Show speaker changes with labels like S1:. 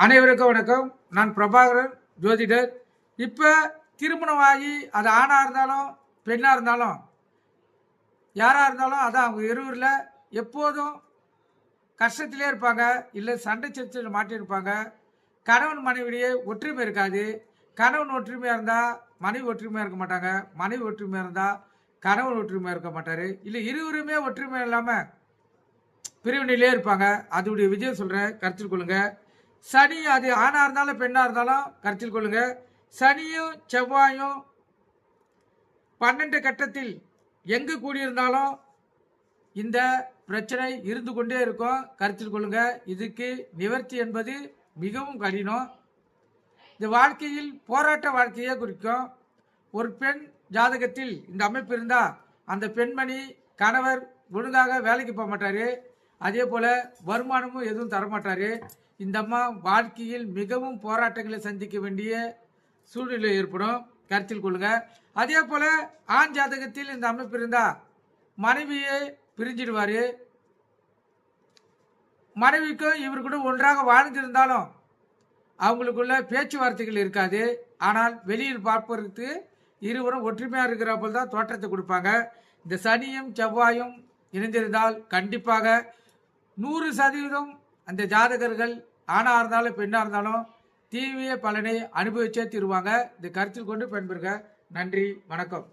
S1: அனைவருக்கும் வணக்கம். நான் பிரபாகரன், ஜோதிடர். இப்போ திருமணமாகி அது ஆணாக இருந்தாலும் பெண்ணாக இருந்தாலும் யாராக இருந்தாலும் அதான் அவங்க இருவரில் எப்போதும் கஷ்டத்திலே இருப்பாங்க, இல்லை சண்டை சச்சரவில் மாட்டியிருப்பாங்க. கணவன் மனைவிடையே ஒற்றுமை இருக்காது. கணவன் ஒற்றுமையாக இருந்தால் மனைவி ஒற்றுமையாக இருக்க மாட்டாங்க, மனைவி ஒற்றுமையாக இருந்தால் கணவன் ஒற்றுமையாக இருக்க மாட்டார். இல்லை இருவருமே ஒற்றுமை இல்லாமல் பிரிவினையிலே இருப்பாங்க. அதோடைய விஜயம் சொல்கிறேன், கருத்தில் கொள்ளுங்கள். சனி அது ஆணாக இருந்தாலும் பெண்ணாக இருந்தாலும் கருத்தில் கொள்ளுங்க. சனியும் செவ்வாயும் 12 கட்டத்தில் எங்கு கூடியிருந்தாலும் இந்த பிரச்சனை இருந்து கொண்டே இருக்கும். கருத்தில் கொள்ளுங்க. இதுக்கு நிவர்த்தி என்பது மிகவும் கடினம். இந்த வாழ்க்கையில் போராட்ட வாழ்க்கையே குறிக்கும். ஒரு பெண் ஜாதகத்தில் இந்த அமைப்பு இருந்தால் அந்த பெண்மணி கணவர் ஒழுங்காக வேலைக்கு போக மாட்டார், அதே போல் வருமானமும் எதுவும் தரமாட்டார். இந்த அம்மா வாழ்க்கையில் மிகவும் போராட்டங்களை சந்திக்க வேண்டிய சூழ்நிலை ஏற்படும். கருத்தில் கொள்ளுங்க. அதே போல் ஆண் ஜாதகத்தில் இந்த அமைப்பு இருந்தால் மனைவியை பிரிஞ்சிடுவார். மனைவிக்கும் இவர் கூட ஒன்றாக வாழ்ந்திருந்தாலும் அவங்களுக்குள்ள பேச்சுவார்த்தைகள் இருக்காது. ஆனால் வெளியில் பார்ப்பதற்கு இருவரும் ஒற்றுமையாக இருக்கிற போல் தான் தோற்றத்தை கொடுப்பாங்க. இந்த சனியும் செவ்வாயும் இணைந்திருந்தால் கண்டிப்பாக 100% அந்த ஜாதகர்கள் ஆணாக இருந்தாலும் பெண்ணாக இருந்தாலும் தீவிர பலனை அனுபவிச்சே தீருவாங்க. இதை கருத்தில் கொண்டு பயன்பெறுக. நன்றி, வணக்கம்.